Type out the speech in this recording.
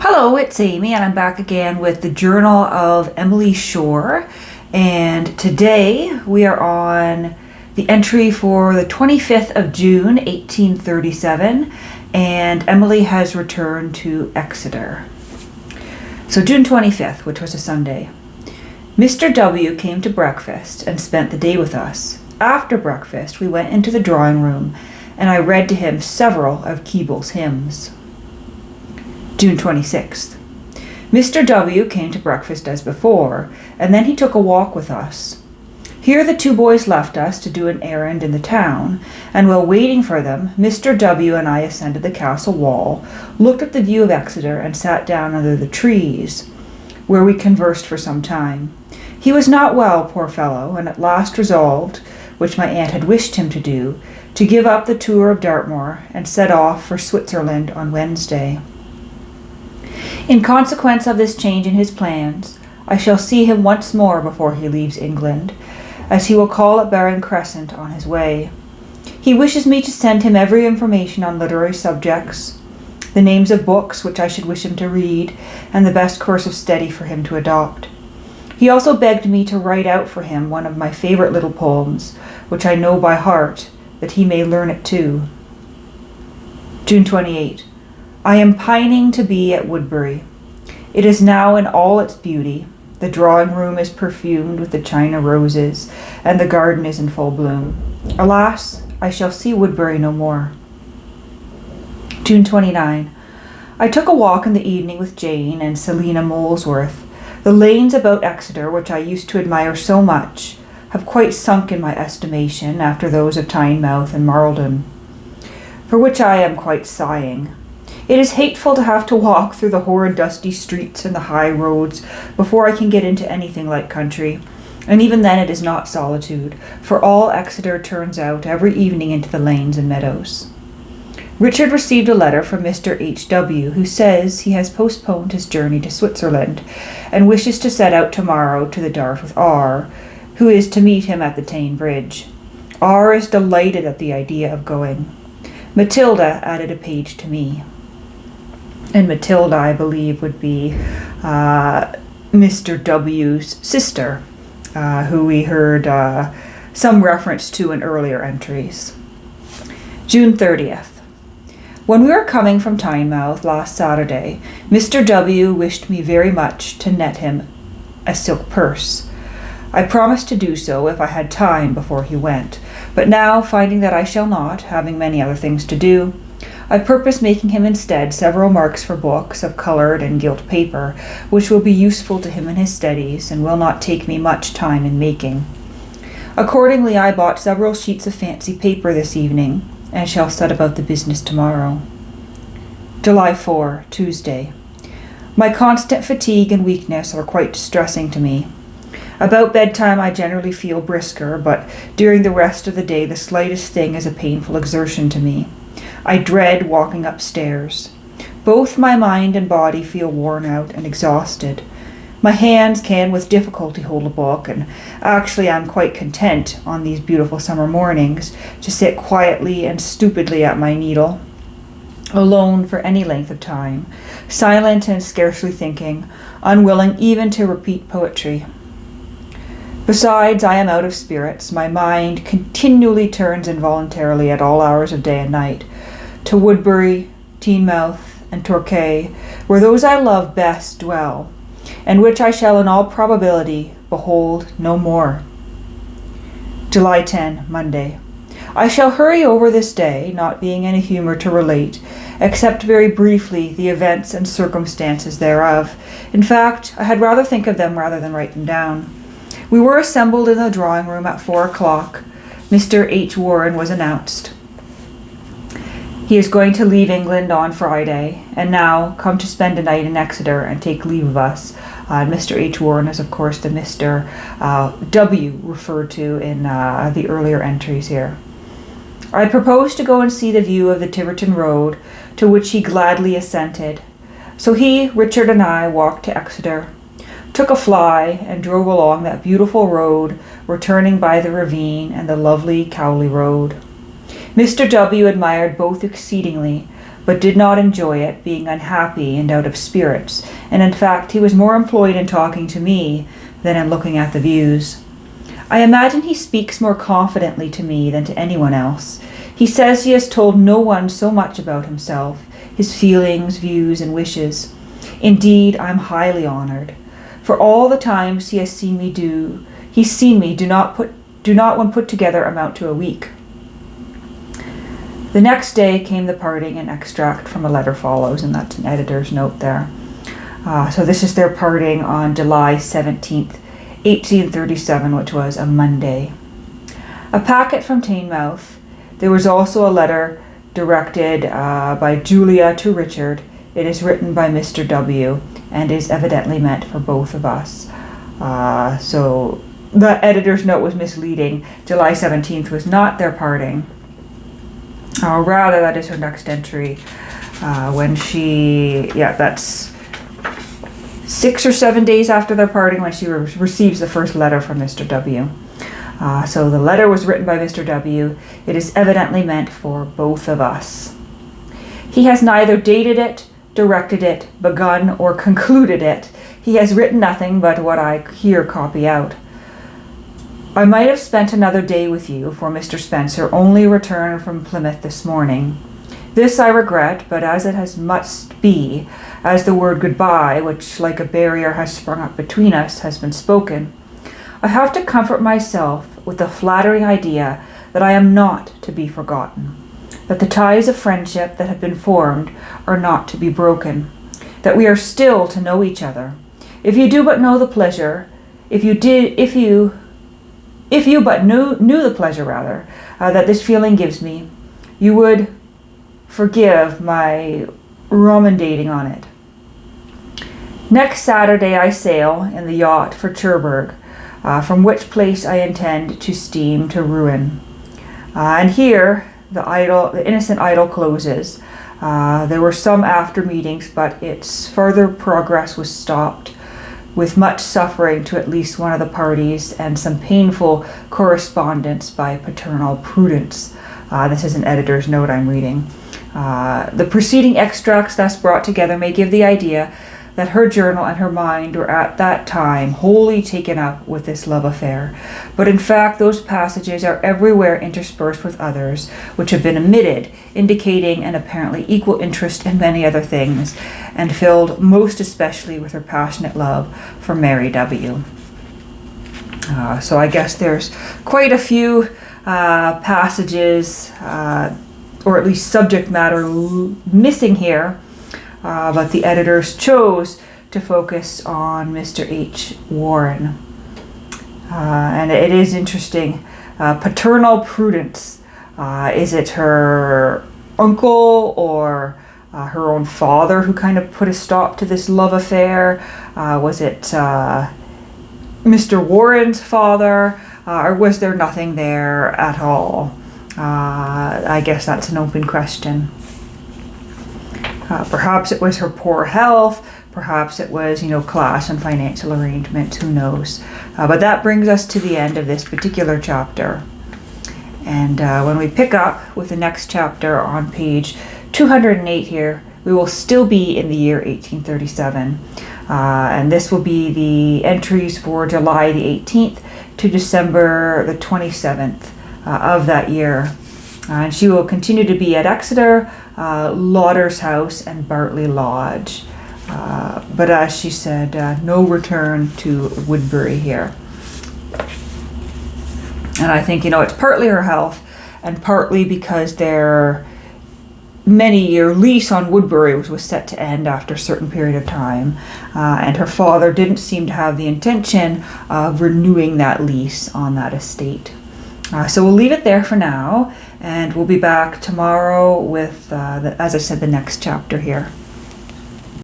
Hello, it's Amy, and I'm back again with the Journal of Emily Shore. And today we are on the entry for the 25th of June, 1837, and Emily has returned to Exeter. So, June 25th, which was a Sunday. Mr. W. came to breakfast and spent the day with us. After breakfast, we went into the drawing room, and I read to him several of Keble's hymns. June 26th. Mr. W. came to breakfast as before, and then he took a walk with us. Here the two boys left us to do an errand in the town, and while waiting for them, Mr. W. and I ascended the castle wall, looked at the view of Exeter, and sat down under the trees, where we conversed for some time. He was not well, poor fellow, and at last resolved, which my aunt had wished him to do, to give up the tour of Dartmoor and set off for Switzerland on Wednesday. In consequence of this change in his plans, I shall see him once more before he leaves England, as he will call at Baron Crescent on his way. He wishes me to send him every information on literary subjects, the names of books which I should wish him to read, and the best course of study for him to adopt. He also begged me to write out for him one of my favorite little poems, which I know by heart, that he may learn it too. June 28. I am pining to be at Woodbury. It is now in all its beauty. The drawing room is perfumed with the China roses, and the garden is in full bloom. Alas, I shall see Woodbury no more. June 29. I took a walk in the evening with Jane and Selina Molesworth. The lanes about Exeter, which I used to admire so much, have quite sunk in my estimation after those of Tynemouth and Marlden, for which I am quite sighing. It is hateful to have to walk through the horrid dusty streets and the high roads before I can get into anything like country, and even then it is not solitude, for all Exeter turns out every evening into the lanes and meadows. Richard received a letter from Mr. H.W., who says he has postponed his journey to Switzerland, and wishes to set out tomorrow to the Dart with R., who is to meet him at the Tane Bridge. R. is delighted at the idea of going. Matilda added a page to me. And Matilda, I believe, would be Mr. W.'s sister, who we heard some reference to in earlier entries. June 30th. When we were coming from Tynemouth last Saturday, Mr. W. wished me very much to net him a silk purse. I promised to do so if I had time before he went, but now, finding that I shall not, having many other things to do, I purpose making him instead several marks for books of coloured and gilt paper, which will be useful to him in his studies and will not take me much time in making. Accordingly, I bought several sheets of fancy paper this evening, and shall set about the business tomorrow. July 4, Tuesday. My constant fatigue and weakness are quite distressing to me. About bedtime I generally feel brisker, but during the rest of the day the slightest thing is a painful exertion to me. I dread walking upstairs. Both my mind and body feel worn out and exhausted. My hands can with difficulty hold a book, and actually I am quite content on these beautiful summer mornings to sit quietly and stupidly at my needle, alone for any length of time, silent and scarcely thinking, unwilling even to repeat poetry. Besides, I am out of spirits. My mind continually turns involuntarily at all hours of day and night to Woodbury, Tynemouth, and Torquay, where those I love best dwell, and which I shall in all probability behold no more. July 10, Monday. I shall hurry over this day, not being in a humour to relate, except very briefly, the events and circumstances thereof. In fact, I had rather think of them rather than write them down. We were assembled in the drawing room at 4 o'clock. Mr. H. Warren was announced. He is going to leave England on Friday, and now come to spend a night in Exeter and take leave of us. Mr. H. Warren is, of course, the Mr. W. referred to in the earlier entries here. I proposed to go and see the view of the Tiverton Road, to which he gladly assented. So he, Richard, and I walked to Exeter, took a fly, and drove along that beautiful road, returning by the ravine and the lovely Cowley Road. Mr. W. admired both exceedingly, but did not enjoy it, being unhappy and out of spirits, and in fact he was more employed in talking to me than in looking at the views. I imagine he speaks more confidently to me than to anyone else. He says he has told no one so much about himself, his feelings, views, and wishes. Indeed, I am highly honored. For all the times he's seen me do not when put together amount to a week. The next day came the parting. An extract from a letter follows, and that's an editor's note there. So this is their parting on July 17th, 1837, which was a Monday. A packet from Teignmouth. There was also a letter directed by Julia to Richard. It is written by Mr. W. and is evidently meant for both of us. So the editor's note was misleading. July 17th was not their parting. Rather, that is her next entry. When that's 6 or 7 days after their parting when she receives the first letter from Mr. W. So the letter was written by Mr. W. It is evidently meant for both of us. He has neither dated it, directed it, begun, or concluded it. He has written nothing but what I here copy out. I might have spent another day with you, for Mr. Spencer only returned from Plymouth this morning. This I regret, but as it must be, as the word goodbye, which like a barrier has sprung up between us, has been spoken, I have to comfort myself with the flattering idea that I am not to be forgotten, that the ties of friendship that have been formed are not to be broken, that we are still to know each other. If you do but know the pleasure, if you but knew the pleasure that this feeling gives me, you would forgive my ruminating on it. Next Saturday I sail in the yacht for Cherbourg, from which place I intend to steam to Rouen. And here the innocent idyll closes. There were some after meetings, but its further progress was stopped, with much suffering to at least one of the parties and some painful correspondence by paternal Prudence. This is an editor's note I'm reading. The preceding extracts thus brought together may give the idea that her journal and her mind were at that time wholly taken up with this love affair, but in fact those passages are everywhere interspersed with others which have been omitted, indicating an apparently equal interest in many other things, and filled most especially with her passionate love for Mary W. So I guess there's quite a few passages, or at least subject matter missing here, but the editors chose to focus on Mr. H. Warren. And it is interesting. Paternal Prudence. Is it her uncle or her own father who kind of put a stop to this love affair? Was it Mr. Warren's father? Or was there nothing there at all? I guess that's an open question. Perhaps it was her poor health, perhaps it was, class and financial arrangements, who knows. But that brings us to the end of this particular chapter. And when we pick up with the next chapter on page 208 here, we will still be in the year 1837. And this will be the entries for July the 18th to December the 27th of that year. And she will continue to be at Exeter, Lauder's House, and Bartley Lodge. But as she said, no return to Woodbury here. And I think, it's partly her health, and partly because their many-year lease on Woodbury was set to end after a certain period of time. And her father didn't seem to have the intention of renewing that lease on that estate. So we'll leave it there for now, and we'll be back tomorrow with, as I said, the next chapter here.